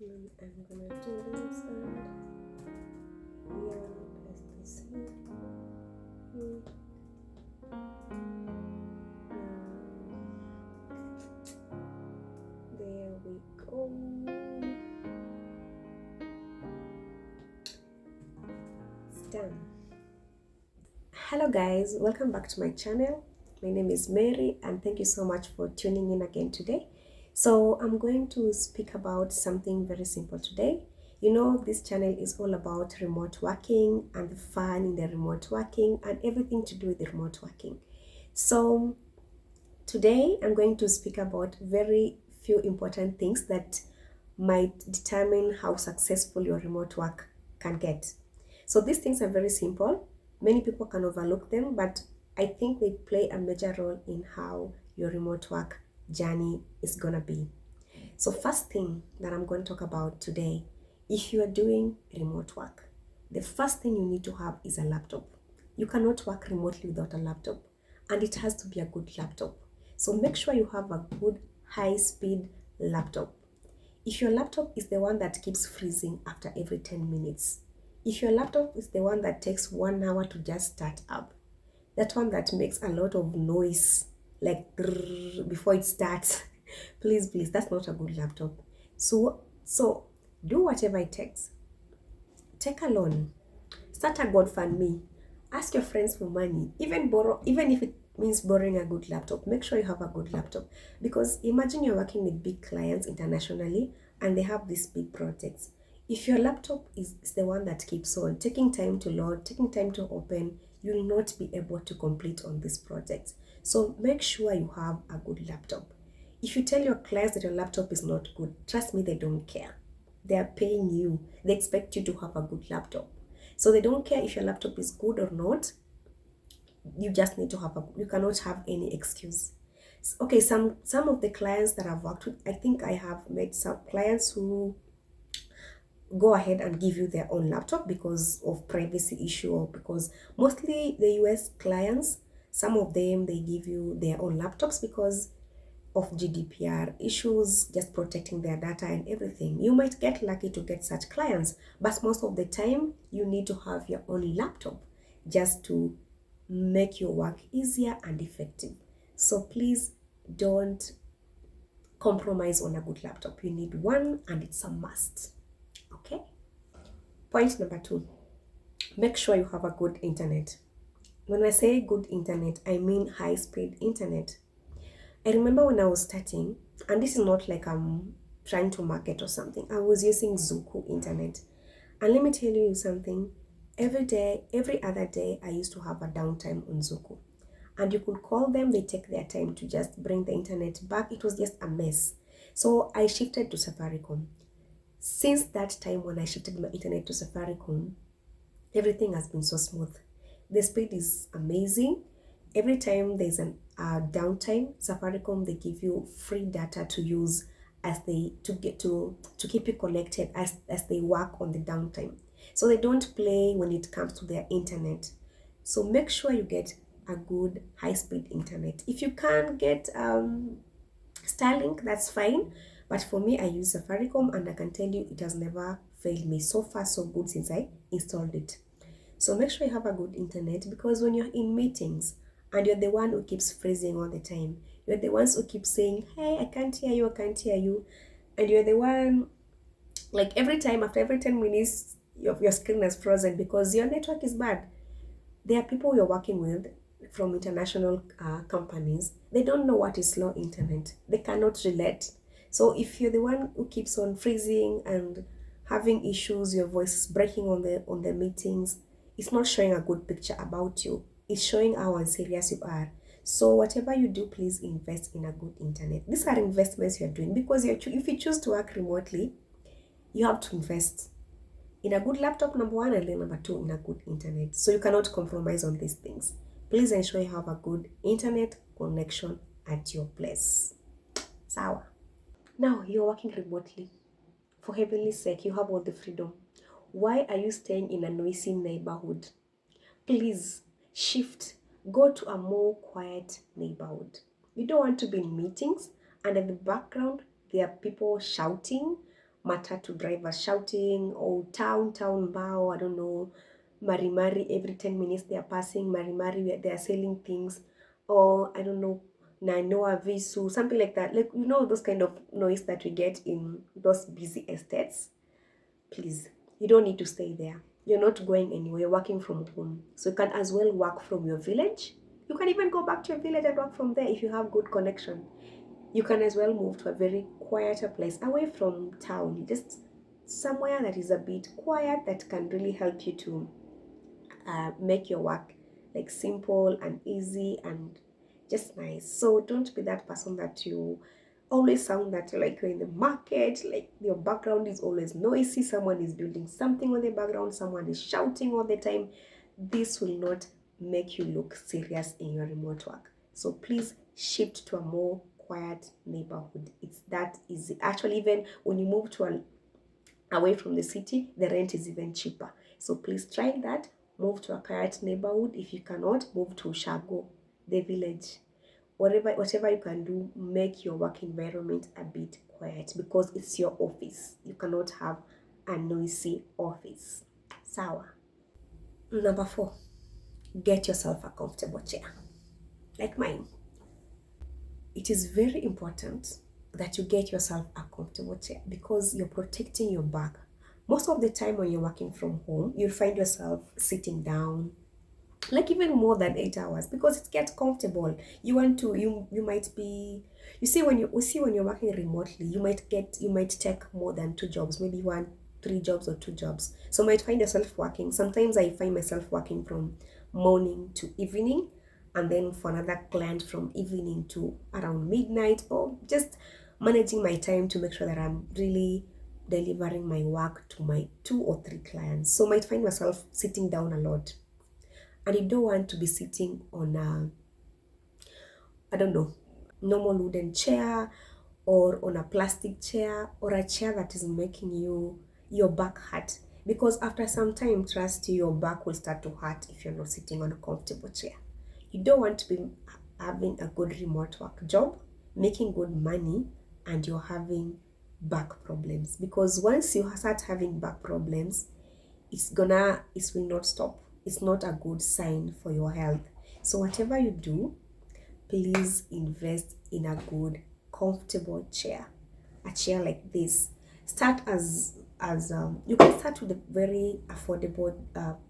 And I'm gonna do this and here place this here. There we go. It's done. Hello guys, welcome back to my channel. My name is Mary and thank you so much for tuning in again today. So I'm going to speak about something very simple today. You know, this channel is all about remote working and the fun in the remote working and everything to do with the remote working. So today I'm going to speak about very few important things that might determine how successful your remote work can get. So these things are very simple. Many people can overlook them, but I think they play a major role in how your remote work journey is going to be. So first thing that I'm going to talk about today, if you are doing remote work, the first thing you need to have is a laptop. You cannot work remotely without a laptop, and it has to be a good laptop. So make sure you have a good high-speed laptop. If your laptop is the one that keeps freezing after every 10 minutes, if your laptop is the one that takes 1 hour to just start up, that one that makes a lot of noise like before it starts, please, that's not a good laptop. So do whatever it takes. Take a loan, start a GoFundMe, ask your friends for money, even borrow, even if it means borrowing a good laptop. Make sure you have a good laptop, because imagine you're working with big clients internationally and they have these big projects. If your laptop is the one that keeps on taking time to load, taking time to open, you will not be able to complete on these projects. So make sure you have a good laptop. If you tell your clients that your laptop is not good, trust me, they don't care. They are paying you. They expect you to have a good laptop. So they don't care if your laptop is good or not. You just need to have you cannot have any excuse. Okay, some of the clients that I've worked with, I think I have met some clients who go ahead and give you their own laptop because of privacy issue, or because mostly the US clients, some of them they give you their own laptops because of GDPR issues, just protecting their data and everything. You might get lucky to get such clients, but most of the time you need to have your own laptop just to make your work easier and effective. So please don't compromise on a good laptop. You need one and it's a must. Okay? Point number 2, make sure you have a good internet. When I say good internet, I mean high speed internet. I remember when I was starting, and this is not like I'm trying to market or something, I was using Zuku internet. And let me tell you something, every day, every other day, I used to have a downtime on Zuku. And you could call them, they take their time to just bring the internet back. It was just a mess. So I shifted to Safaricom. Since that time when I shifted my internet to Safaricom, everything has been so smooth. The speed is amazing. Every time there's an downtime, Safaricom, they give you free data to use as they to keep you connected as they work on the downtime. So they don't play when it comes to their internet. So make sure you get a good high-speed internet. If you can't get Starlink, that's fine. But for me, I use Safaricom and I can tell you it has never failed me. So far, so good since I installed it. So make sure you have a good internet, because when you're in meetings and you're the one who keeps freezing all the time, you're the ones who keep saying, hey, I can't hear you, I can't hear you. And you're the one, like every time, after every 10 minutes, your screen is frozen because your network is bad. There are people you're working with from international companies. They don't know what is slow internet. They cannot relate. So if you're the one who keeps on freezing and having issues, your voice is breaking on the meetings, it's not showing a good picture about you. It's showing how unserious you are. So whatever you do, please invest in a good internet. These are investments you're doing, because if you choose to work remotely, you have to invest in a good laptop, number one, and then number two, in a good internet. So you cannot compromise on these things. Please ensure you have a good internet connection at your place. Sawa. Now you're working remotely. For heaven's sake, you have all the freedom. Why are you staying in a noisy neighborhood? Please shift. Go to a more quiet neighborhood. You don't want to be in meetings and in the background there are people shouting matatu drivers shouting, or town bao, I don't know, mari every 10 minutes they are passing, mari they are selling things, or I don't know, Nainoa Visu, something like that. Like, those kind of noise that we get in those busy estates. Please, you don't need to stay there. You're not going anywhere, you're working from home. So you can as well work from your village. You can even go back to your village and work from there if you have good connection. You can as well move to a very quieter place away from town, just somewhere that is a bit quiet that can really help you to make your work like simple and easy and just nice. So don't be that person that you always sound that like you're in the market, like your background is always noisy, someone is building something on the background, someone is shouting all the time. This will not make you look serious in your remote work. So please shift to a more quiet neighborhood. It's that easy. Actually, even when you move to away from the city, the rent is even cheaper. So please try that. Move to a quiet neighborhood. If you cannot, move to Shago, the village. Whatever you can do, make your work environment a bit quiet because it's your office. You cannot have a noisy office. Sawa. Number 4, get yourself a comfortable chair, like mine. It is very important that you get yourself a comfortable chair because you're protecting your back. Most of the time when you're working from home, you'll find yourself sitting down, like even more than 8 hours because it gets comfortable. You want to you might be, when you're working remotely, you might take more than 2 jobs, maybe 3 jobs or 2 jobs. So you might find yourself working. Sometimes I find myself working from morning to evening, and then for another client from evening to around midnight, or just managing my time to make sure that I'm really delivering my work to my 2 or 3 clients. So I might find myself sitting down a lot, and you don't want to be sitting on a, I don't know, normal wooden chair or on a plastic chair or a chair that is making your back hurt, because after some time, trust you, your back will start to hurt if you're not sitting on a comfortable chair. You don't want to be having a good remote work job, making good money, and you're having back problems, because once you start having back problems, it will not stop. It's not a good sign for your health. So whatever you do, please invest in a good comfortable chair, a chair like this. Start as you can start with the very affordable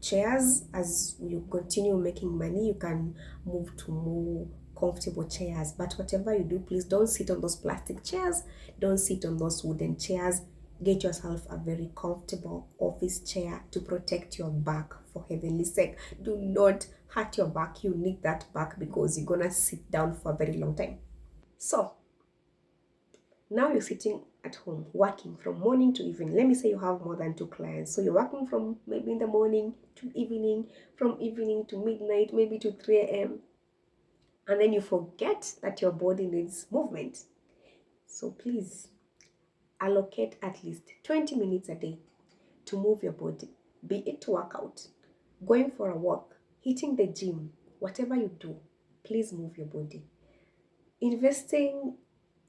chairs. As you continue making money, you can move to more comfortable chairs. But whatever you do, please don't sit on those plastic chairs, don't sit on those wooden chairs. Get yourself a very comfortable office chair to protect your back, for heaven's sake. Do not hurt your back. You need that back because you're gonna sit down for a very long time. So now you're sitting at home working from morning to evening. Let me say you have more than 2 clients. So you're working from maybe in the morning to evening, from evening to midnight, maybe to 3 a.m. And then you forget that your body needs movement. So please allocate at least 20 minutes a day to move your body, be it to work out, going for a walk, hitting the gym, whatever you do, please move your body. Investing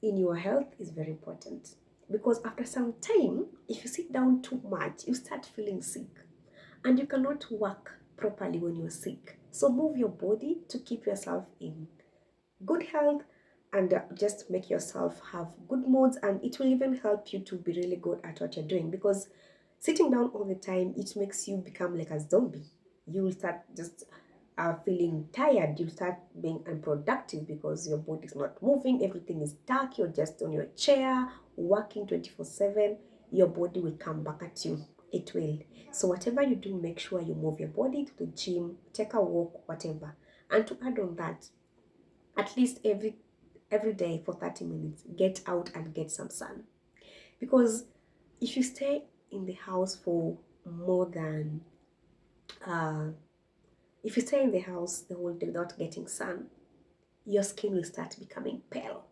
in your health is very important because after some time, if you sit down too much, you start feeling sick and you cannot work properly when you're sick. So move your body to keep yourself in good health and just make yourself have good moods, and it will even help you to be really good at what you're doing, because sitting down all the time, it makes you become like a zombie. You will start just feeling tired. You'll start being unproductive because your body is not moving, everything is dark, you're just on your chair working 24/7. Your body will come back at you. It will. So whatever you do, make sure you move your body to the gym, take a walk, whatever. And to add on that, at least every day for 30 minutes, get out and get some sun. Because if you stay in the house for more than if you stay in the house the whole day without getting sun, your skin will start becoming pale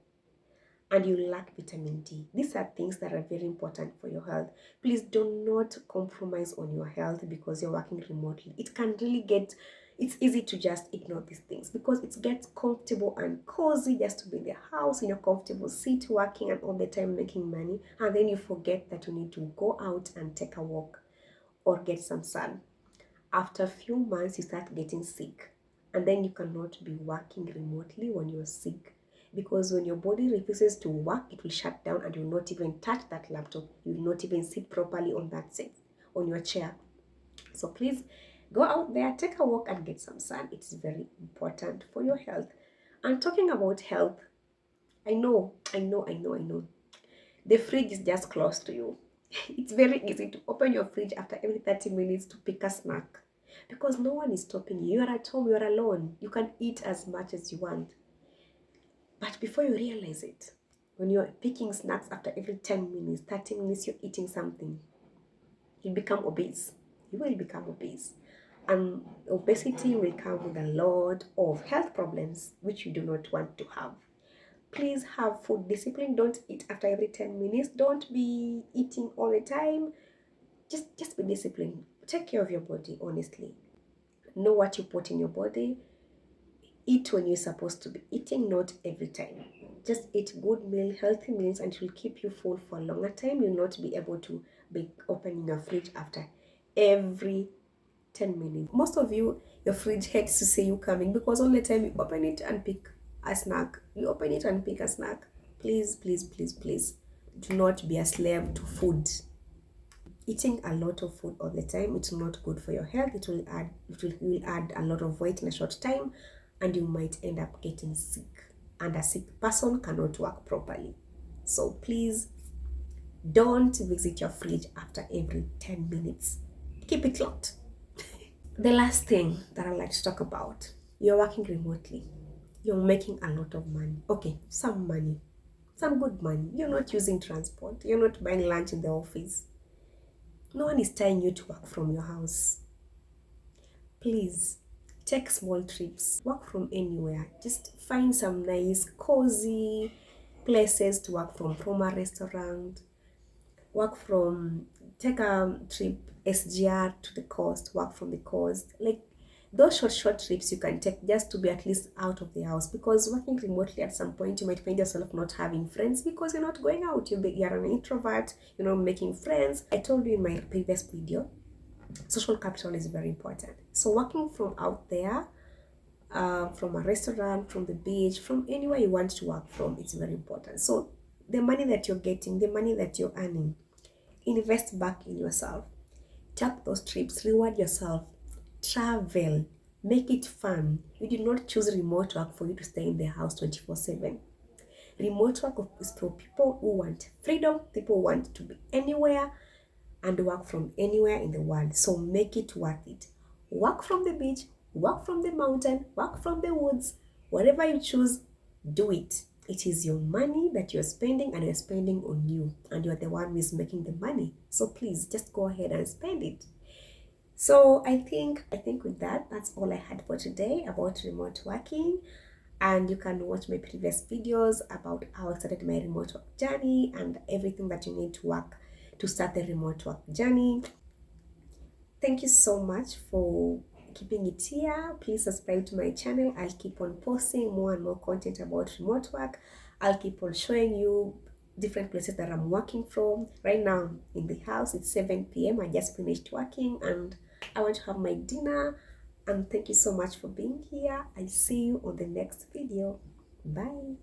and you lack vitamin D. These are things that are very important for your health. Please do not compromise on your health because you're working remotely. It can really get it's easy to just ignore these things because it gets comfortable and cozy just to be in the house in your comfortable seat working and all the time making money, and then you forget that you need to go out and take a walk or get some sun. After a few months you start getting sick, and then you cannot be working remotely when you're sick, because when your body refuses to work it will shut down and you'll not even touch that laptop, you'll not even sit properly on that seat, on your chair. So please go out there, take a walk and get some sun. It's very important for your health. And talking about health, I know. The fridge is just close to you. It's very easy to open your fridge after every 30 minutes to pick a snack because no one is stopping you. You're at home, you're alone. You can eat as much as you want. But before you realize it, when you're picking snacks after every 10 minutes, 30 minutes, you're eating something, you become obese. You will become obese. And obesity will come with a lot of health problems which you do not want to have. Please have food discipline. Don't eat after every 10 minutes. Don't be eating all the time. Just be disciplined. Take care of your body, honestly. Know what you put in your body. Eat when you're supposed to be eating, not every time. Just eat good meal, healthy meals, and it will keep you full for a longer time. You'll not be able to be opening your fridge after every 10 minutes. Most of you, your fridge hates to see you coming because all the time you open it and pick a snack. You open it and pick a snack. Please, please, please, please, do not be a slave to food. Eating a lot of food all the time, it's not good for your health. It will add a lot of weight in a short time, and you might end up getting sick. And a sick person cannot work properly. So please don't visit your fridge after every 10 minutes. Keep it locked. The last thing that I'd like to talk about, you're working remotely. You're making a lot of money. Okay, some money, some good money. You're not using transport. You're not buying lunch in the office. No one is tying you to work from your house. Please take small trips. Work from anywhere. Just find some nice, cozy places to work from a restaurant. Take a trip SGR to the coast, work from the coast. Like those short trips you can take just to be at least out of the house, because working remotely at some point you might find yourself not having friends because you're not going out. You're an introvert, you're not making friends. I told you in my previous video, social capital is very important. So working from out there, from a restaurant, from the beach, from anywhere you want to work from, it's very important. So the money that you're getting, the money that you're earning, invest back in yourself. Take those trips, reward yourself, travel, make it fun. You did not choose remote work for you to stay in the house 24/7. Remote work is for people who want freedom, people who want to be anywhere and work from anywhere in the world. So make it worth it. Work from the beach, work from the mountain, work from the woods, whatever you choose, do it. It is your money that you're spending, and you're spending on you, and you're the one who is making the money. So please just go ahead and spend it. So I think with that's all I had for today about remote working. And you can watch my previous videos about how I started my remote work journey and everything that you need to start the remote work journey. Thank you so much for keeping it here. Please subscribe to my channel. I'll keep on posting more and more content about remote work. I'll keep on showing you different places that I'm working from. Right now in the house, it's 7 p.m. I just finished working and I want to have my dinner. And thank you so much for being here. I'll see you on the next video. Bye.